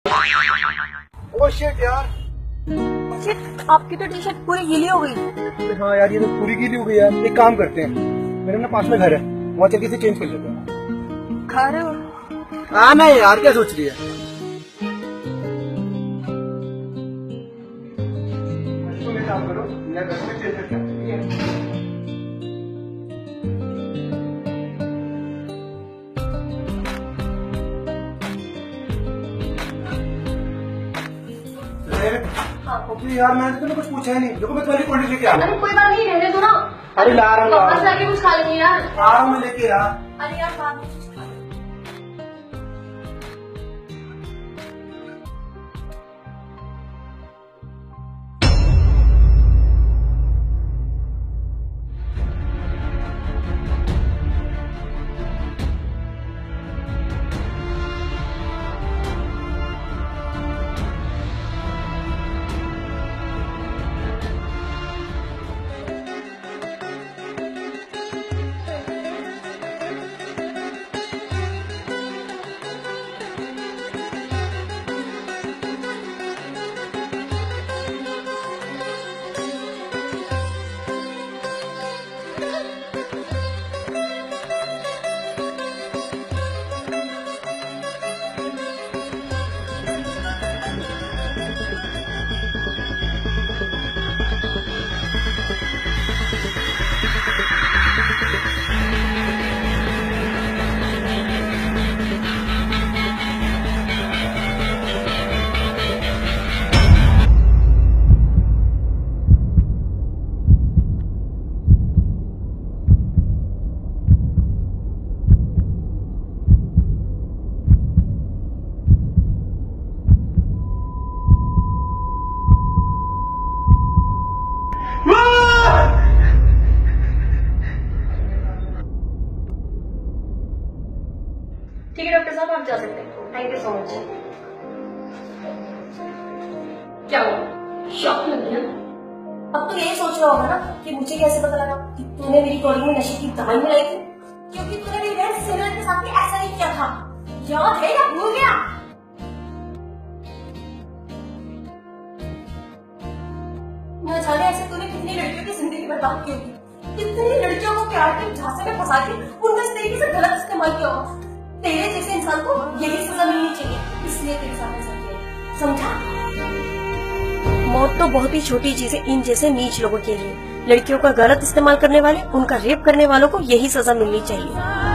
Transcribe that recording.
Oh shit यार, shit, आपकी तो टी शर्ट पूरी गीली हो गई। हाँ यार ये तो पूरी गीली हो गई यार। एक काम करते हैं, मेरे ना पास में घर है, वहाँ चल के इसे चेंज कर लेते हैं। खा रहे हो? हाँ ना यार, क्या सोच रही है? काम करो, मैं घर में चेंज करता हूँ, ठीक है? यार मैंने तुम्हें कुछ पूछा ही नहीं। देखो मैं तुम्हारी कोल्ड ड्रिंक लेके आ रहा हूँ। अरे कोई बात नहीं, रहने दो ना। अरे ला रहा हूँ, वापस जाके कुछ खा लेंगे यार। आ रहा हूँ मैं लेके यार। अरे यार बाद में कुछ खा लेंगे। ठीक है डॉक्टर साहब, आप जा सकते हैं। Thank you so much. क्या हुआ, शॉक लग गया? अब तो यही सोच रहा होगा ना कि मुझे कैसे पता लगा कि तूने मेरी कॉलेज में नशे की दवाई मिलाई थी, क्योंकि तूने मेरी बहन सिमरन के साथ भी ऐसा ही किया था। याद है या भूल गया? न जाने ऐसे तूने कितनी लड़कियों की जिंदगी बर्बाद की होगी, कितनी लड़कियों को प्यार के झांसे में फंसा के उनका इस तरीके से गलत इस्तेमाल किया होगा। तेरे जैसे इंसान को यही सजा मिलनी चाहिए, इसलिए तेरे साथ ऐसा किया, समझा? मौत तो बहुत ही छोटी चीज है इन जैसे नीच लोगों के लिए। लड़कियों का गलत इस्तेमाल करने वाले, उनका रेप करने वालों को यही सजा मिलनी चाहिए।